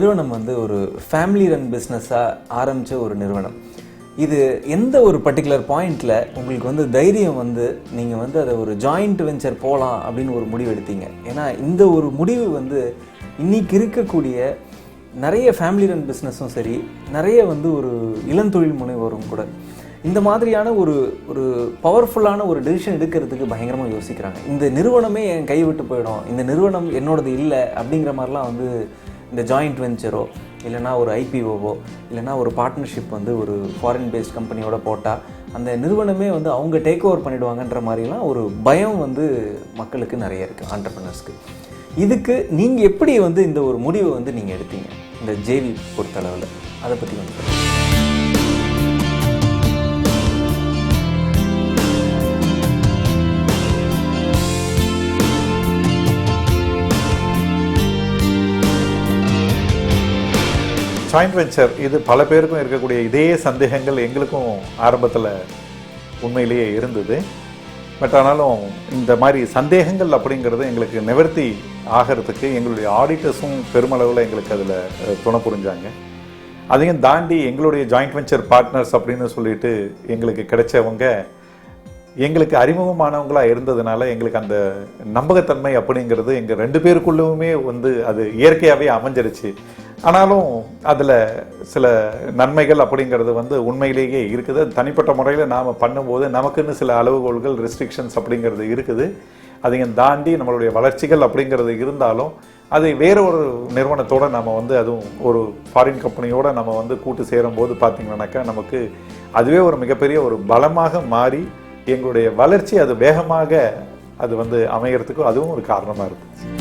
நிறுவனம் வந்து ஒரு ஃபேமிலி ரன் பிஸ்னஸாக ஆரம்பித்த ஒரு நிறுவனம். இது எந்த ஒரு பர்டிகுலர் பாயிண்டில் உங்களுக்கு வந்து தைரியம் வந்து நீங்கள் வந்து அதை ஒரு ஜாயிண்ட் வெஞ்சர் போகலாம் அப்படின்னு ஒரு முடிவு எடுத்தீங்க? ஏன்னா இந்த ஒரு முடிவு வந்து இன்றைக்கி இருக்கக்கூடிய நிறைய ஃபேமிலி ரன் பிஸ்னஸும் சரி, நிறைய வந்து ஒரு இளந்தொழில் முனைவோரும் கூட இந்த மாதிரியான ஒரு ஒரு பவர்ஃபுல்லான ஒரு டெசிஷன் எடுக்கிறதுக்கு பயங்கரமாக யோசிக்கிறாங்க. இந்த நிறுவனமே என் கைவிட்டு போயிடும், இந்த நிறுவனம் என்னோடது இல்லை அப்படிங்கிற மாதிரிலாம் வந்து இந்த ஜாயிண்ட் வெஞ்சரோ இல்லைனா ஒரு ஐபிஓவோ இல்லைனா ஒரு பார்ட்னர்ஷிப் வந்து ஒரு ஃபாரின் பேஸ்ட் கம்பெனியோட போட்டால் அந்த நிறுவனமே வந்து அவங்க டேக் ஓவர் பண்ணிவிடுவாங்கன்ற மாதிரிலாம் ஒரு பயம் வந்து மக்களுக்கு நிறைய இருக்குது, ஆண்டர்ப்ரனர்ஸ்க்கு. இதுக்கு நீங்கள் எப்படி வந்து இந்த ஒரு முடிவை வந்து நீங்கள் எடுத்தீங்க இந்த ஜேவி பொறுத்தளவில்? அதை பற்றி வந்து ஜாயிண்ட் வெஞ்சர் இது பல பேருக்கும் இருக்கக்கூடிய இதே சந்தேகங்கள் எங்களுக்கும் ஆரம்பத்தில் உண்மையிலேயே இருந்தது. பட் ஆனாலும் இந்த மாதிரி சந்தேகங்கள் அப்படிங்கிறது எங்களுக்கு நிவர்த்தி ஆகிறதுக்கு எங்களுடைய ஆடிட்டர்ஸும் பெருமளவில் எங்களுக்கு அதில் துணை புரிஞ்சாங்க. அதையும் தாண்டி எங்களுடைய ஜாயிண்ட் வெஞ்சர் பார்ட்னர்ஸ் அப்படின்னு சொல்லிட்டு எங்களுக்கு கிடைச்சவங்க எங்களுக்கு அறிமுகமானவங்களாக இருந்ததுனால எங்களுக்கு அந்த நம்பகத்தன்மை அப்படிங்கிறது எங்கள் 2 பேருக்குள்ளவுமே வந்து அது இயற்கையாகவே அமைஞ்சிருச்சு. ஆனாலும் அதில் சில நன்மைகள் அப்படிங்கிறது வந்து உண்மையிலேயே இருக்குது. தனிப்பட்ட முறையில் நாம் பண்ணும்போது நமக்குன்னு சில அளவுகோல்கள், ரெஸ்ட்ரிக்ஷன்ஸ் அப்படிங்கிறது இருக்குது. அதையும் தாண்டி நம்மளுடைய வளர்ச்சிகள் அப்படிங்கிறது இருந்தாலும் அதை வேற ஒரு நிறுவனத்தோடு நம்ம வந்து அதுவும் ஒரு ஃபாரின் கம்பெனியோடு நம்ம வந்து கூட்டு சேரும்போது பார்த்திங்கன்னாக்கா நமக்கு அதுவே ஒரு மிகப்பெரிய ஒரு பலமாக மாறி எங்களுடைய வளர்ச்சி அது வேகமாக அது வந்து அமையறதுக்கும் அதுவும் ஒரு காரணமாக இருக்குது.